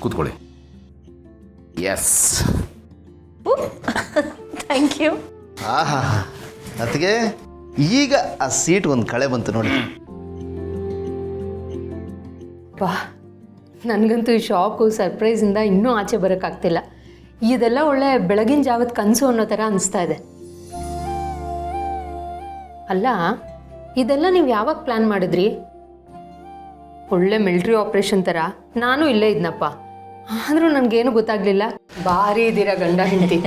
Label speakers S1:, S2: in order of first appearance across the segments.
S1: ಕೂತ್ಕೊಳ್ಳಿ. Yes,
S2: thank you.
S3: ಆಹಾ, ಅದಕ್ಕೆ ಈಗ ಆ ಸೀಟ್ ಒಂದು ಕಳೆ ಬಂತು ನೋಡಿ.
S2: ವಾ, ನನಗಂತೂ ಈ ಶಾಕು ಸರ್ಪ್ರೈಸಿಂದ ಇನ್ನೂ ಆಚೆ ಬರೋಕ್ಕಾಗ್ತಿಲ್ಲ. ಇದೆಲ್ಲ ಒಳ್ಳೆ ಬೆಳಗಿನ ಜಾವದ ಕನಸು ಅನ್ನೋ ಥರ ಅನಿಸ್ತಾ ಇದೆ. ಅಲ್ಲ, ಇದೆಲ್ಲ ನೀವು ಯಾವಾಗ ಪ್ಲ್ಯಾನ್ ಮಾಡಿದ್ರಿ? ಒಳ್ಳೆ ಮಿಲ್ಟ್ರಿ ಆಪ್ರೇಷನ್ ಥರ ನಾನು ಇಲ್ಲೇ ಇದ್ನಪ್ಪ, ಆದರೂ ನನಗೇನು ಗೊತ್ತಾಗಲಿಲ್ಲ. ಭಾರಿ ಇದ್ದೀರಾ ಗಂಡ ಹೆಂಡತಿ,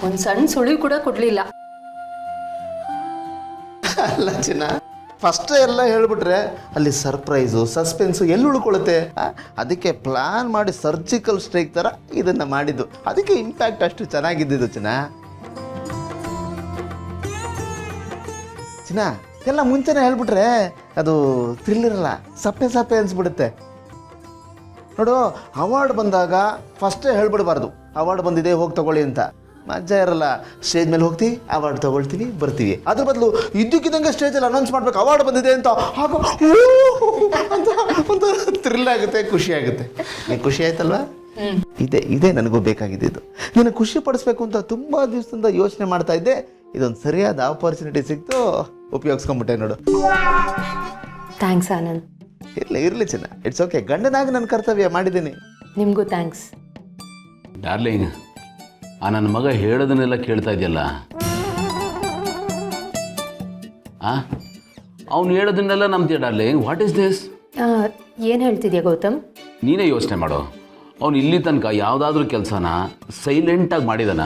S2: ಒಂದು ಸಣ್ಣ ಸುಳಿವು ಕೂಡ ಕೊಡಲಿಲ್ಲ.
S3: ಅಲ್ಲ ಚಿನ್ನ, ಫಸ್ಟ್ ಎಲ್ಲ ಹೇಳ್ಬಿಟ್ರೆ ಅಲ್ಲಿ ಸರ್ಪ್ರೈಸು ಸಸ್ಪೆನ್ಸು ಎಲ್ಲಿ ಉಳ್ಕೊಳ್ಳುತ್ತೆ? ಅದಕ್ಕೆ ಪ್ಲ್ಯಾನ್ ಮಾಡಿ ಸರ್ಜಿಕಲ್ ಸ್ಟ್ರೈಕ್ ಥರ ಇದನ್ನು ಮಾಡಿದ್ದು. ಅದಕ್ಕೆ ಇಂಪ್ಯಾಕ್ಟ್ ಅಷ್ಟು ಚೆನ್ನಾಗಿದ್ದಿದ್ದು ಚಿನ್ನ. ಚಿನ್ನ, ಎಲ್ಲ ಮುಂಚೆನೇ ಹೇಳ್ಬಿಟ್ರೆ ಅದು ಥ್ರಿಲ್ ಇರಲ್ಲ, ಸಪ್ಪೆ ಸಪ್ಪೆ ಅನಿಸ್ಬಿಡುತ್ತೆ ನೋಡು. ಅವಾರ್ಡ್ ಬಂದಾಗ ಫಸ್ಟೇ ಹೇಳ್ಬಿಡ್ಬಾರ್ದು ಅವಾರ್ಡ್ ಬಂದಿದೆ ಹೋಗಿ ತಗೊಳ್ಳಿ ಅಂತ. ಮಜಾ ಇರಲ್ಲ. ಸ್ಟೇಜ್ ಮೇಲೆ ಹೋಗ್ತೀವಿ, ಅವಾರ್ಡ್ ತೊಗೊಳ್ತೀವಿ, ಬರ್ತೀವಿ. ಅದ್ರ ಬದಲು ಇದ್ದಕ್ಕಿದ್ದಂಗೆ ಸ್ಟೇಜಲ್ಲಿ ಅನೌನ್ಸ್ ಮಾಡ್ಬೇಕು ಅವಾರ್ಡ್ ಬಂದಿದೆ ಅಂತ. ಆಗ ಅಂತ ಒಂದು ಥ್ರಿಲ್ ಆಗುತ್ತೆ, ಖುಷಿ ಆಗುತ್ತೆ. ಖುಷಿ ಆಯ್ತಲ್ವಾ? ಇದೇ ನನಗೂ ಬೇಕಾಗಿದ್ದು. ನಿನ್ನ ಖುಷಿ ಪಡಿಸ್ಬೇಕು ಅಂತ ತುಂಬ ದಿವಸದಿಂದ ಯೋಚನೆ ಮಾಡ್ತಾ ಇದ್ದೆ. ಇದೊಂದು ಸರಿಯಾದ ಆಪರ್ಚುನಿಟಿ ಸಿಕ್ತು, ಉಪಯೋಗಿಸ್ಕೊಂಡ್ಬಿಟ್ಟೆ ನೋಡು.
S2: ಥ್ಯಾಂಕ್ಸ್ ಆನಂದ್.
S3: ಇರಲಿ ಚಿನ್ನ, ಇಟ್ಸ್ ಓಕೆ. ಗಂಡನಾಗಿ ನನ್ನ ಕರ್ತವ್ಯ ಮಾಡಿದ್ದೀನಿ.
S2: ನಿಮಗೂ ಥ್ಯಾಂಕ್ಸ್.
S1: ಡಾರ್ಲಿಂಗ್, ಆ ನನ್ನ ಮಗ ಹೇಳೋದನ್ನೆಲ್ಲ ಕೇಳ್ತಾ ಇದೆಯಲ್ಲ, ಅವ್ನು ಹೇಳೋದನ್ನೆಲ್ಲ ನಂಬ್ತೀಯ ಡಾರ್ಲಿಂಗ್? What is this?
S2: ಏನು ಹೇಳ್ತಿದ್ಯಾ ಗೌತಮ್?
S1: ನೀನೇ ಯೋಚನೆ ಮಾಡು. ಅವ್ನು ಇಲ್ಲಿ ತನಕ ಯಾವುದಾದ್ರೂ ಕೆಲಸನ ಸೈಲೆಂಟಾಗಿ ಮಾಡಿದಾನ?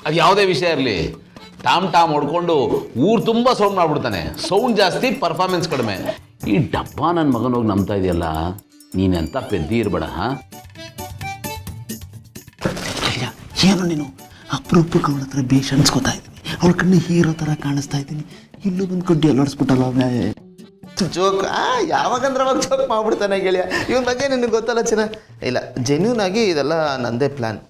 S1: ಅದು ಯಾವುದೇ ವಿಷಯ ಇರಲಿ, ಟಾಮ್ ಹೊಡ್ಕೊಂಡು ಊರು ತುಂಬ ಸೌಂಡ್ ಮಾಡ್ಬಿಡ್ತಾನೆ. ಸೌಂಡ್ ಜಾಸ್ತಿ, ಪರ್ಫಾರ್ಮೆನ್ಸ್ ಕಡಿಮೆ. ಈ ಡಬ್ಬ ನನ್ನ ಮಗನೋಗಿ ನಂಬ್ತಾ ಇದೆಯಲ್ಲ, ನೀನೆಂತ ಪೆದ್ದಿ ಇರಬೇಡ.
S3: ಏನು ನೀನು ಅಪರೂಪಕ್ಕೆ ಅವಳ ಹತ್ರ ಬೇಷ್ ಅನ್ಸ್ಕೊತಾ ಇದ್ದೀನಿ. ಅವಳ ಕಣ್ಣು ಹೀರೋ ಥರ ಕಾಣಿಸ್ತಾ ಇದ್ದೀನಿ. ಇಲ್ಲೂ ಬಂದು ಕಡ್ಡಿ ಅಲ್ಲಾಡಿಸ್ಬಿಟ್ಟಲ್ಲ ಜೋಕ್. ಯಾವಾಗಂದ್ರೆ ಅವಾಗ ಜೋಕ್ ಮಾಡ್ಬಿಡ್ತಾನೆ ಗೆಳೆಯ. ಇವನ ಬಗ್ಗೆ ನಿನಗೆ ಗೊತ್ತಲ್ಲ ಚಿನ್ನ. ಇಲ್ಲ, ಜೆನ್ಯೂನ್ ಆಗಿ ಇದೆಲ್ಲ ನಂದೇ ಪ್ಲ್ಯಾನ್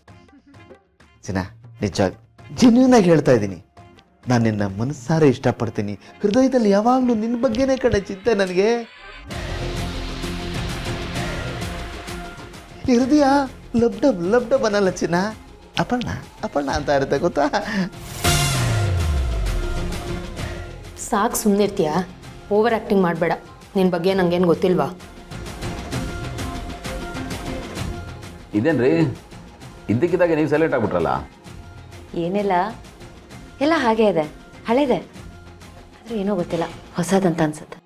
S3: ಚಿನ್ನ. ನಿಜವಾಗಿ ಜೆನ್ಯೂನಾಗಿ ಹೇಳ್ತಾ ಇದ್ದೀನಿ. ನಾನು ನಿನ್ನ ಮನಸ್ಸಾರೆ ಇಷ್ಟಪಡ್ತೀನಿ. ಹೃದಯದಲ್ಲಿ ಯಾವಾಗಲೂ ನಿನ್ನ ಬಗ್ಗೆನೇ ಕಡೆ ಚಿಂತೆ ನನಗೆ. ಈ ಹೃದಯ ಲಬ್ಡಬ್ ಅನ್ನಲ್ಲ ಚಿನ್ನ, ಅಪರ್ಣ ಅಂತ ಇರುತ್ತೆ ಗೊತ್ತಾ?
S2: ಸಾಕು, ಸುಮ್ಮನಿರ್ತೀಯ? ಓವರ್ ಆ್ಯಕ್ಟಿಂಗ್ ಮಾಡಬೇಡ. ನಿನ್ನ ಬಗ್ಗೆ ನನಗೇನು ಗೊತ್ತಿಲ್ವಾ?
S1: ಇದೇನ್ರಿ ಇದ್ದಕ್ಕಿದ್ದಾಗೆ ನೀವು ಸೈಲೆಂಟ್ ಆಗ್ಬಿಟ್ರಲ್ಲ?
S4: ಏನಿಲ್ಲ, ಎಲ್ಲ ಹಾಗೇ ಇದೆ, ಹಳೇದೆ. ಆದರೆ ಏನೋ ಗೊತ್ತಿಲ್ಲ, ಹೊಸದಂತ ಅನ್ಸುತ್ತೆ.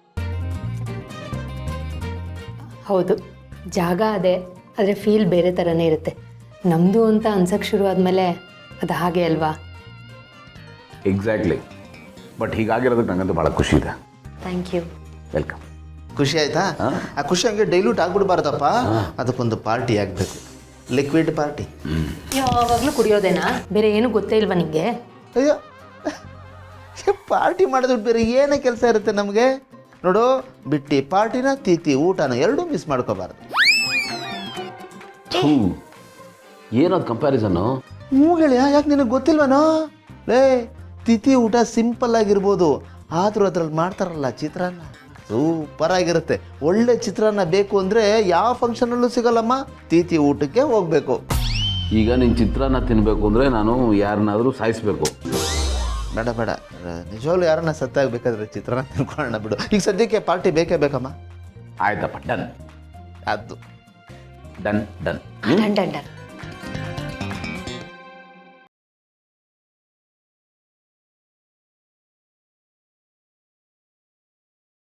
S2: ಹೌದು, ಜಾಗ ಅದೇ, ಆದರೆ ಫೀಲ್ ಬೇರೆ ಥರನೇ ಇರುತ್ತೆ. ನಮ್ಮದು ಅಂತ ಅನ್ಸಕ್ಕೆ ಶುರು ಆದಮೇಲೆ ಅದು ಹಾಗೆ ಅಲ್ವಾ?
S1: ಎಕ್ಸಾಕ್ಟ್ಲಿ. ಬಟ್ ಹೀಗಾಗಿರೋದಕ್ಕೆ ನಂಗಂತೂ ಭಾಳ ಖುಷಿ ಇದೆ.
S4: Thank you.
S1: ವೆಲ್ಕಮ್.
S3: ಖುಷಿ ಆಯ್ತಾ? ಆ ಖುಷಿ ಹಂಗೆ ಡೈಲ್ಯೂಟ್ ಆಗ್ಬಿಡ್ಬಾರ್ದಪ್ಪ. ಅದಕ್ಕೊಂದು ಪಾರ್ಟಿ ಆಗಬೇಕು, ಲಿಕ್ವಿಡ್ ಪಾರ್ಟಿ.
S2: ಯಾವಾಗಲೂ ಕುಡಿಯೋದೇನಾ? ಬೇರೆ ಏನೂ ಗೊತ್ತೇ ಇಲ್ವಾ ನಿಮಗೆ?
S3: ಅಯ್ಯೋ, ಪಾರ್ಟಿ ಮಾಡಿದ್ಬಿಟ್ಟು ಬೇರೆ ಏನೇ ಕೆಲಸ ಇರುತ್ತೆ ನಮಗೆ? ನೋಡು, ಬಿಟ್ಟು ಪಾರ್ಟಿನ ತೀತಿ ಊಟನ ಎರಡೂ ಮಿಸ್ ಮಾಡ್ಕೋಬಾರ್ದು.
S1: ಏನದು ಕಂಪ್ಯಾರಿಸನ್ನು?
S3: ಗೆಳೆಯ, ಯಾಕೆ ನಿನಗೆ ಗೊತ್ತಿಲ್ವನೋ? ಲೇ, ತಿಥಿ ಊಟ ಸಿಂಪಲ್ ಆಗಿರ್ಬೋದು, ಆದರೂ ಅದ್ರಲ್ಲಿ ಮಾಡ್ತಾರಲ್ಲ ಚಿತ್ರಾನ್ನ, ಸೂಪರ್ ಆಗಿರುತ್ತೆ. ಒಳ್ಳೆ ಚಿತ್ರಾನ್ನ ಬೇಕು ಅಂದರೆ ಯಾವ ಫಂಕ್ಷನಲ್ಲೂ ಸಿಗಲ್ಲಮ್ಮ, ತಿಥಿ ಊಟಕ್ಕೆ ಹೋಗಬೇಕು.
S1: ಈಗ ನಿನ್ನ ಚಿತ್ರಾನ್ನ ತಿನ್ನಬೇಕು ಅಂದರೆ ನಾನು ಯಾರನ್ನಾದರೂ ಸಾಯಿಸಬೇಕು?
S3: ಬೇಡ, ನಿಜವಾಗ್ಲೂ ಯಾರನ್ನ ಸತ್ತಾಗಬೇಕಾದ್ರೆ ಚಿತ್ರಾನ್ನ ತಿನ್ಕೊಳ್ಳೋಣ ಬಿಡು. ಈಗ ಸದ್ಯಕ್ಕೆ ಪಾರ್ಟಿ ಬೇಕೇ ಬೇಕಮ್ಮ.
S1: ಆಯ್ತಪ್ಪ, ಡನ್.
S3: ಅದು
S1: ಡನ್.
S4: Done done done.